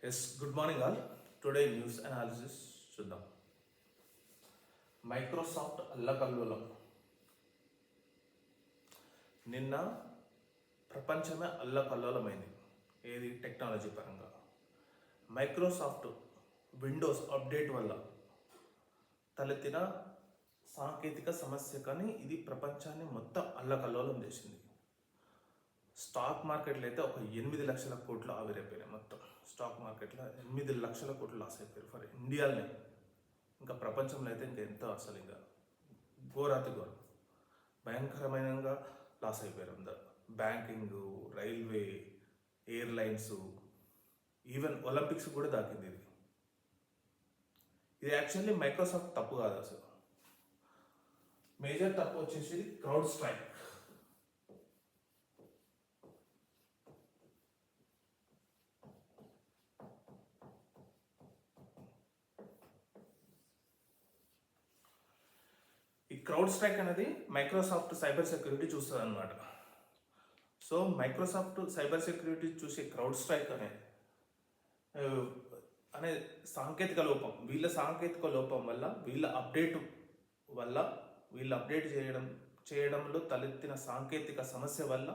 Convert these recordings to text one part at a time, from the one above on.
Yes good morning all. Today news analysis చూద్దాం. Microsoft అల్లకల్లోలం. నిన్న ప్రపంచమే అల్లకల్లోలమైంది. ఏది టెక్నాలజీ పరంగా. మైక్రోసాఫ్ట్ విండోస్ అప్డేట్ వల్ల తలెత్తిన సాంకేతిక సమస్య కానీ ఇది ప్రపంచాన్ని మొత్తం అల్లకల్లోలం చేసింది. స్టాక్ మార్కెట్లో అయితే ఒక 8 లక్షల కోట్లు ఆవిరైపోయినాయి. మొత్తం స్టాక్ మార్కెట్లో 8 లక్షల కోట్లు లాస్ అయిపోయారు ఫర్ ఇండియాలోనే. ఇంకా ప్రపంచంలో అయితే ఇంకా ఎంతో అసలు ఇంకా ఘోరాతి ఘోరం భయంకరమైనగా లాస్ అయిపోయారు అందరు. Banking, railway, airlines, even Olympics కూడా దాకింది. ఇది యాక్చువల్లీ మైక్రోసాఫ్ట్ తప్పు కాదు. అసలు మేజర్ తప్పు వచ్చేసి క్రౌడ్ స్ట్రైక్. క్రౌడ్ స్ట్రైక్ అనేది మైక్రోసాఫ్ట్ సైబర్ సెక్యూరిటీ చూస్తుంది అనమాట. సో మైక్రోసాఫ్ట్ సైబర్ సెక్యూరిటీ చూసే క్రౌడ్ స్ట్రైక్ అనే సాంకేతిక లోపం, వీళ్ళ సాంకేతిక లోపం వల్ల, వీళ్ళ అప్డేట్ చేయడంలో తలెత్తిన సాంకేతిక సమస్య వల్ల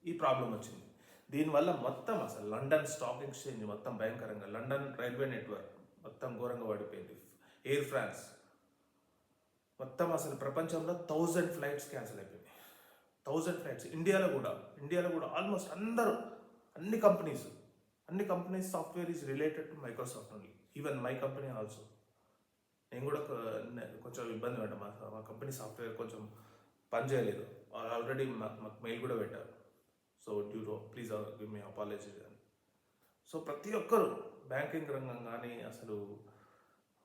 ఈ ప్రాబ్లం వచ్చింది. దీనివల్ల మొత్తం అసలు లండన్ స్టాక్ ఎక్స్చేంజ్ మొత్తం భయంకరంగా, లండన్ రైల్వే నెట్వర్క్ మొత్తం ఘోరంగా పడిపోయింది. ఎయిర్ ఫ్రాన్స్ మొత్తం అసలు ప్రపంచంలో 1000 ఫ్లైట్స్ క్యాన్సిల్ అయిపోయినాయి. 1000 ఫ్లైట్స్. ఇండియాలో కూడా ఆల్మోస్ట్ అన్ని companies software is related to Microsoft only. Even my company also. నేను కూడా కొంచెం ఇబ్బంది పడ్డా. మా కంపెనీ సాఫ్ట్వేర్ కొంచెం పనిచేయలేదు. ఆల్రెడీ మాకు మెయిల్ కూడా పెట్టారు. So please give me apology అని. సో ప్రతి ఒక్కరు బ్యాంకింగ్ రంగం కానీ అసలు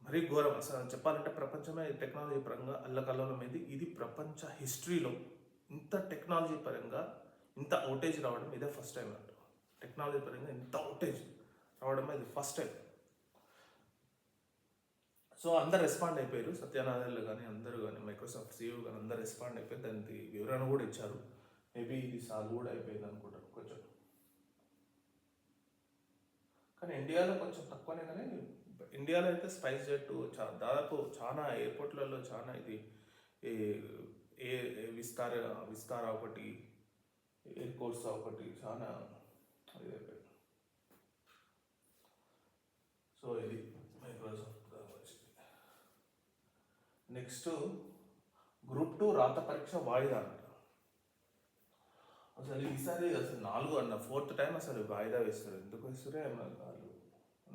మరీ ఘోరం. అసలు చెప్పాలంటే ప్రపంచమే టెక్నాలజీ పరంగా అల్లకల్లోలమైంది. ఇది ప్రపంచ హిస్టరీలో ఇంత టెక్నాలజీ పరంగా ఇంత అవుటేజ్ రావడం ఇదే ఫస్ట్ టైం అంట. టెక్నాలజీ పరంగా ఇంత అవుటేజ్ రావడం ఇది ఫస్ట్ టైం. సో అందరు రెస్పాండ్ అయిపోయారు. సత్యనారాయణలు కానీ అందరూ కానీ మైక్రోసాఫ్ట్ CEO కానీ అందరు రెస్పాండ్ అయిపోయి దానికి వివరణ కూడా ఇచ్చారు. మేబీ ఇది సాల్వ్ కూడా అయిపోయింది అనుకుంటారు కొంచెం. కానీ ఇండియాలో కొంచెం తక్కువనే. కానీ ఇండియాలో అయితే స్పైస్ జెట్ దాదాపు చాలా ఎయిర్పోర్ట్లలో చాలా ఇది విస్తారా ఒకటి, ఎయిర్పోర్ట్స్ ఒకటి చాలా ఇది అయిపోయింది. సో ఇది మైక్రోసాఫ్ట్ వచ్చింది. నెక్స్ట్ గ్రూప్ 2 రాత పరీక్ష వాయిదా అంట. అసలు ఈసారి అసలు 4th టైం అసలు వాయిదా వేస్తారు. ఎందుకు వేస్తారే వాళ్ళు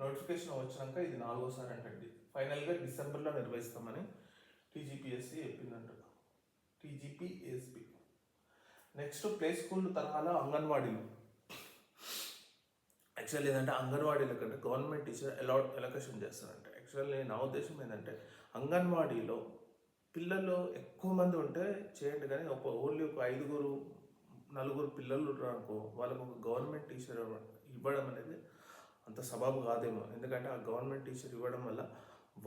నోటిఫికేషన్ వచ్చినాక ఇది 4వసారి అంటండి. ఫైనల్గా డిసెంబర్లో నిర్వహిస్తామని TGPSC చెప్పిందంట. TGPSC. నెక్స్ట్ ప్లే స్కూల్ తరహాలో అంగన్వాడీలు. యాక్చువల్లీ ఏంటంటే అంగన్వాడీల కంటే గవర్నమెంట్ టీచర్ ఎలొకేషన్ చేస్తారంట. యాక్చువల్లీ నా ఉద్దేశం ఏంటంటే అంగన్వాడీలో పిల్లలు ఎక్కువ మంది ఉంటే చేయండి, కానీ ఓన్లీ ఒక 5-4 పిల్లలు అనుకో, వాళ్ళకు ఒక గవర్నమెంట్ టీచర్ ఇవ్వడం అనేది అంత సబబు కాదేమో. ఎందుకంటే ఆ గవర్నమెంట్ టీచర్ ఇవ్వడం వల్ల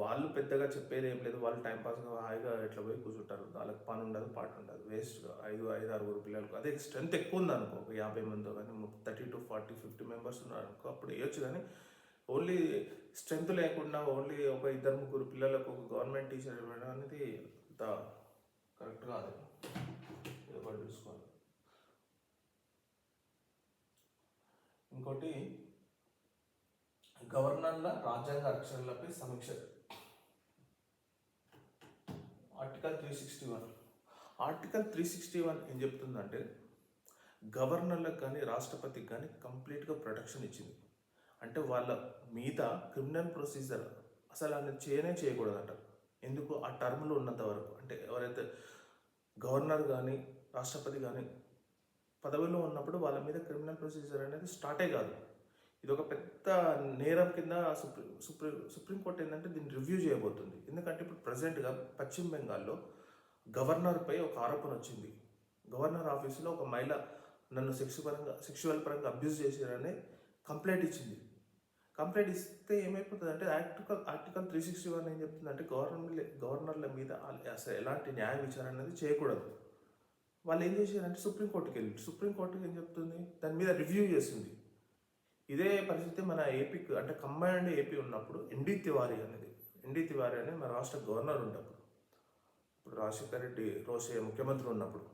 వాళ్ళు పెద్దగా చెప్పేది ఏం లేదు. వాళ్ళు టైంపాస్గా హాయిగా ఎట్లా పోయి కూర్చుంటారు. వాళ్ళకి పని ఉండదు, పాట ఉండదు. వేస్ట్గా 5-6 పిల్లలకు. అదే స్ట్రెంత్ ఎక్కువ ఉంది అనుకో, ఒక 50 మంది కానీ 30 to 40, 50 మెంబర్స్ ఉన్నారు అనుకో, అప్పుడు వేయొచ్చు. కానీ ఓన్లీ స్ట్రెంత్ లేకుండా ఓన్లీ ఒక 2-3 పిల్లలకు ఒక గవర్నమెంట్ టీచర్ ఇవ్వడం అనేది అంత కరెక్ట్ కాదు. ఒకటి చూసుకోవాలి. ఇంకోటి గవర్నర్ల రాజ్యాంగ రక్షణలపై సమీక్ష. ఆర్టికల్ 361 ఏం చెప్తుందంటే గవర్నర్లకు కానీ రాష్ట్రపతికి కానీ కంప్లీట్గా ప్రొటెక్షన్ ఇచ్చింది. అంటే వాళ్ళ మీద క్రిమినల్ ప్రొసీజర్ అసలు ఆయన చేయకూడదంట. ఎందుకు? ఆ టర్మ్లో ఉన్నంత వరకు. అంటే ఎవరైతే గవర్నర్ కానీ రాష్ట్రపతి కానీ పదవిలో ఉన్నప్పుడు వాళ్ళ మీద క్రిమినల్ ప్రొసీజర్ అనేది స్టార్టే కాదు. ఇది ఒక పెద్ద నేరం కింద సుప్రీంకోర్టు ఏంటంటే దీన్ని రివ్యూ చేయబోతుంది. ఎందుకంటే ఇప్పుడు ప్రజెంట్గా పశ్చిమ బెంగాల్లో గవర్నర్పై ఒక ఆరోపణ వచ్చింది. గవర్నర్ ఆఫీసులో ఒక మహిళ నన్ను సెక్షువల్ పరంగా అబ్యూజ్ చేశారని కంప్లైంట్ ఇచ్చింది. కంప్లైంట్ ఇస్తే ఏమైపోతుంది అంటే ఆర్టికల్ 361 ఏం చెప్తుందంటే గవర్నర్ల మీద అసలు ఎలాంటి న్యాయ విచారణ అనేది చేయకూడదు. వాళ్ళు ఏం చేశారంటే సుప్రీంకోర్టుకి వెళ్ళి, సుప్రీంకోర్టుకి ఏం చెప్తుంది, దాని మీద రివ్యూ చేస్తుంది. ఇదే పరిస్థితి మన ఏపీకి అంటే కంబైన్డ్ ఏపీ ఉన్నప్పుడు ఎన్డీ తివారీ అనేది మన రాష్ట్ర గవర్నర్ ఉన్నప్పుడు, ఇప్పుడు రాజశేఖర రెడ్డి రోసే ముఖ్యమంత్రి ఉన్నప్పుడు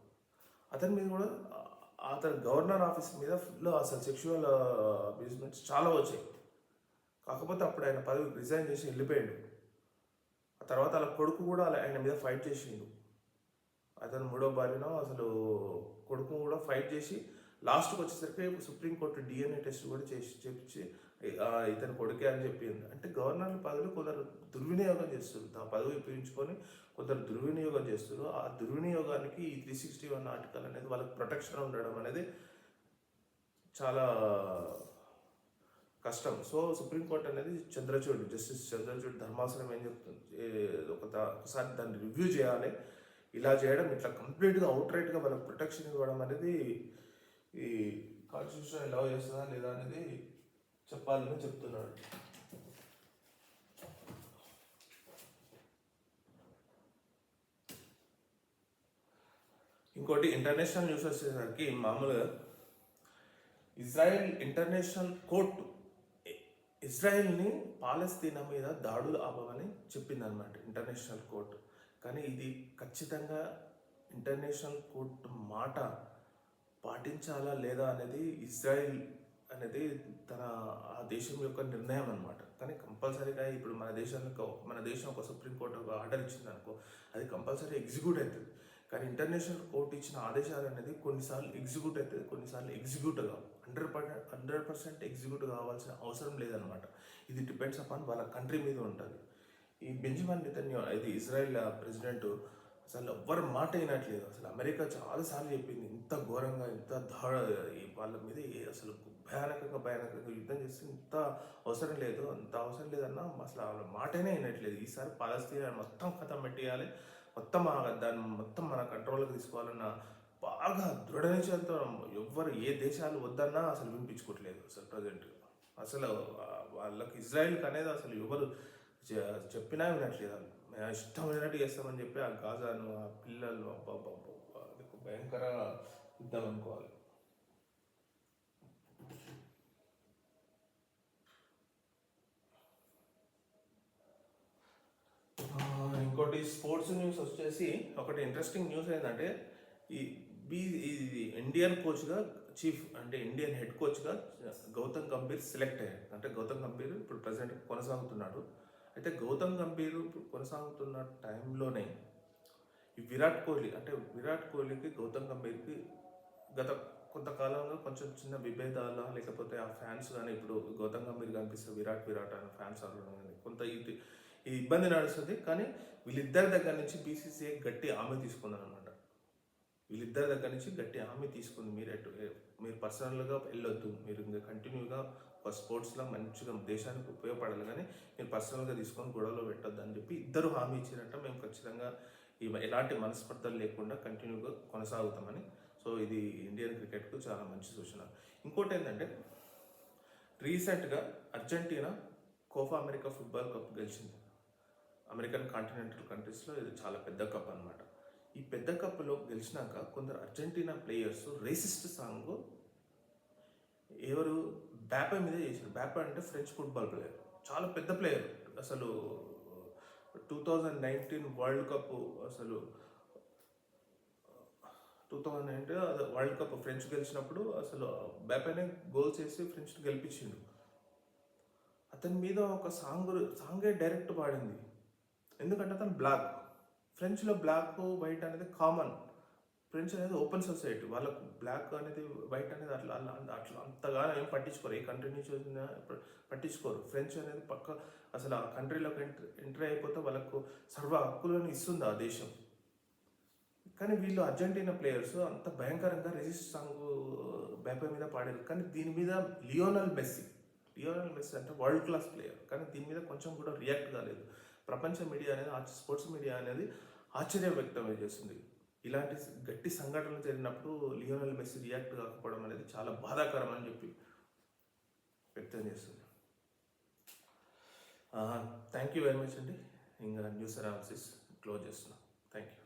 అతని మీద కూడా అతని గవర్నర్ ఆఫీస్ మీద ఫుల్ అసలు సెక్షువల్ అబ్యూస్మెంట్స్ చాలా వచ్చాయి. కాకపోతే అప్పుడు ఆయన పదవికి రిజైన్ చేసి వెళ్ళిపోయాడు. ఆ తర్వాత అలా కొడుకు కూడా ఆయన మీద ఫైట్ చేసిండు. అతను మూడో భార్యనో అసలు కొడుకు కూడా ఫైట్ చేసి లాస్ట్కి వచ్చేసరికి సుప్రీంకోర్టు డిఎన్ఏ టెస్ట్ కూడా చేపించి ఇతను కొడుకే అని చెప్పింది. అంటే గవర్నర్ పదవులు కొందరు దుర్వినియోగం చేస్తారు, ఆ పదవి ఉపయోగించుకొని కొందరు దుర్వినియోగం చేస్తారు. ఆ దుర్వినియోగానికి ఈ 361 ఆర్టికల్ అనేది వాళ్ళకి ప్రొటెక్షన్ ఉండడం అనేది చాలా కష్టం. సో సుప్రీంకోర్టు అనేది జస్టిస్ చంద్రచూడ్ ధర్మాసనం ఏం చెప్తుంది, ఒకసారి దాన్ని రివ్యూ చేయాలి. ఇలా చేయడం ఇట్లా కంప్లీట్గా అవుట్రైట్గా వాళ్ళకి ప్రొటెక్షన్ ఇవ్వడం అనేది ఈ కాన్స్టిట్యూషన్ అలౌ చేస్తుందా లేదా అనేది చెప్పాలని చెప్తున్నాడు. ఇంకోటి ఇంటర్నేషనల్ న్యూస్ వచ్చేసరికి మామూలుగా ఇజ్రాయెల్ ఇంటర్నేషనల్ కోర్టు ఇజ్రాయెల్ని పాలస్తీనా మీద దాడులు ఆపమని చెప్పిందనమాట ఇంటర్నేషనల్ కోర్టు. కానీ ఇది ఖచ్చితంగా ఇంటర్నేషనల్ కోర్టు మాట పాటించాలా లేదా అనేది ఇజ్రాయిల్ అనేది ఆ దేశం యొక్క నిర్ణయం అనమాట. కానీ కంపల్సరీగా ఇప్పుడు మన దేశం ఒక సుప్రీంకోర్టు ఒక ఆర్డర్ ఇచ్చింది అనుకో, అది కంపల్సరీ ఎగ్జిక్యూట్ అవుతుంది. కానీ ఇంటర్నేషనల్ కోర్టు ఇచ్చిన ఆదేశాలు అనేది కొన్నిసార్లు ఎగ్జిక్యూట్ అవుతుంది, కొన్నిసార్లు ఎగ్జిక్యూట్ కావు. 100% ఎగ్జిక్యూట్ కావాల్సిన అవసరం లేదనమాట. ఇది డిపెండ్స్ అపాన్ వాళ్ళ కంట్రీ మీద ఉంటుంది. ఈ బెంజమిన్ నెతన్యాహు ఇది ఇజ్రాయెల్ ప్రెసిడెంట్ అసలు ఎవ్వరు మాట అయినట్లేదు. అసలు అమెరికా చాలాసార్లు చెప్పింది ఇంత ఘోరంగా ఇంత వాళ్ళ మీద అసలు భయానకంగా యుద్ధం చేస్తే ఇంత అవసరం లేదన్నా అసలు వాళ్ళ మాటనే అయినట్లేదు. ఈసారి పాలస్తీనా మొత్తం కథం పెట్టేయాలి, దాన్ని మొత్తం మన కంట్రోల్కి తీసుకోవాలన్న బాగా దృఢ నిశ్చయంతో ఎవ్వరు ఏ దేశాలు వద్దన్నా అసలు వినిపించుకోవట్లేదు. అసలు ప్రజెంట్ అసలు వాళ్ళకి ఇజ్రాయెల్కి అనేది అసలు ఎవరు చెప్పినా వినట్లేదు. మేము ఇష్టమైనట్టు చేస్తామని చెప్పి ఆ గాజాను ఆ పిల్లలు భయంకర యుద్ధం అనుకోవాలి. ఇంకోటి స్పోర్ట్స్ న్యూస్ వచ్చేసి ఒకటి ఇంట్రెస్టింగ్ న్యూస్ ఏంటంటే ఇది ఇండియన్ కోచ్గా ఇండియన్ హెడ్ కోచ్గా గౌతమ్ గంభీర్ సెలెక్ట్ అయ్యాడు. అంటే గౌతమ్ గంభీర్ ఇప్పుడు ప్రజెంట్ కొనసాగుతున్నాడు. అయితే గౌతమ్ గంభీర్ కొనసాగుతున్న టైంలోనే ఈ విరాట్ కోహ్లీకి గౌతమ్ గంభీర్కి గత కొంతకాలంగా కొంచెం చిన్న విభేదాల లేకపోతే ఆ ఫ్యాన్స్ కానీ ఇప్పుడు గౌతమ్ గంభీర్ కనిపిస్తే విరాట్ అని ఫ్యాన్స్ కానీ కొంత ఇది ఇబ్బంది నడుస్తుంది. కానీ వీళ్ళిద్దరి దగ్గర నుంచి బీసీసీఐ గట్టి హామీ తీసుకుందనమాట. మీరు పర్సనల్గా వెళ్ళొద్దు, మీరు ఇంకా కంటిన్యూగా ఒక స్పోర్ట్స్లో మంచిగా దేశానికి ఉపయోగపడాలి, కానీ మీరు పర్సనల్గా తీసుకొని గొడవలో పెట్టొద్దు అని చెప్పి ఇద్దరు హామీ ఇచ్చినట్ట మేము ఖచ్చితంగా ఎలాంటి మనస్పర్ధలు లేకుండా కంటిన్యూగా కొనసాగుతామని. సో ఇది ఇండియన్ క్రికెట్కు చాలా మంచి సూచన. ఇంకోటి ఏంటంటే రీసెంట్గా Argentina Copa America football cup గెలిచింది. అమెరికన్ కాంటినెంటల్ కంట్రీస్లో ఇది చాలా పెద్ద కప్ అనమాట. ఈ పెద్ద కప్లో గెలిచినాక కొందరు అర్జెంటీనా ప్లేయర్స్ రేసిస్ట్ సాంగ్ ఎవరు బ్యాపే మీద చేశారు. బ్యాపే అంటే ఫ్రెంచ్ ఫుట్బాల్ ప్లేయర్, చాలా పెద్ద ప్లేయర్. అసలు 2019 వరల్డ్ కప్ అసలు 2019 వరల్డ్ కప్ ఫ్రెంచ్ గెలిచినప్పుడు అసలు బ్యాపేనే గోల్స్ వేసి ఫ్రెంచ్ని గెలిపించిండు. అతని మీద ఒక సాంగే డైరెక్ట్ పాడింది. ఎందుకంటే అతను బ్లాక్. ఫ్రెంచ్లో బ్లాక్ వైట్ అనేది కామన్. ఫ్రెంచ్ అనేది ఓపెన్ సొసైటీ, వాళ్ళకు బ్లాక్ అనేది వైట్ అనేది అట్లా అంతగా ఏం పట్టించుకోరు. ఏ కంట్రీ నుంచి వచ్చినా పట్టించుకోరు. ఫ్రెంచ్ అనేది అసలు ఆ కంట్రీలోకి ఎంట్రీ అయిపోతే వాళ్ళకు సర్వ హక్కులను ఇస్తుంది ఆ దేశం. కానీ వీళ్ళు అర్జెంటీనా ప్లేయర్స్ అంత భయంకరంగా రెసిస్ట్ సాంగ్ బ్యాపే మీద పాడారు. కానీ దీని మీద లియోనల్ మెస్సీ అంటే వరల్డ్ క్లాస్ ప్లేయర్, కానీ దీని మీద కొంచెం కూడా రియాక్ట్ కాలేదు. ప్రపంచ మీడియా అనేది స్పోర్ట్స్ మీడియా అనేది ఆశ్చర్యం వ్యక్తం చేస్తుంది. ఇలాంటి గట్టి సంఘటనలు జరిగినప్పుడు లియోనల్ మెస్సీ రియాక్ట్ కాకపోవడం అనేది చాలా బాధాకరం అని చెప్పి వ్యక్తం చేస్తుంది. థ్యాంక్ యూ వెరీ మచ్ అండి. ఇంకా న్యూస్ అనాలిసిస్ క్లోజ్ చేస్తున్నాం. Thank you.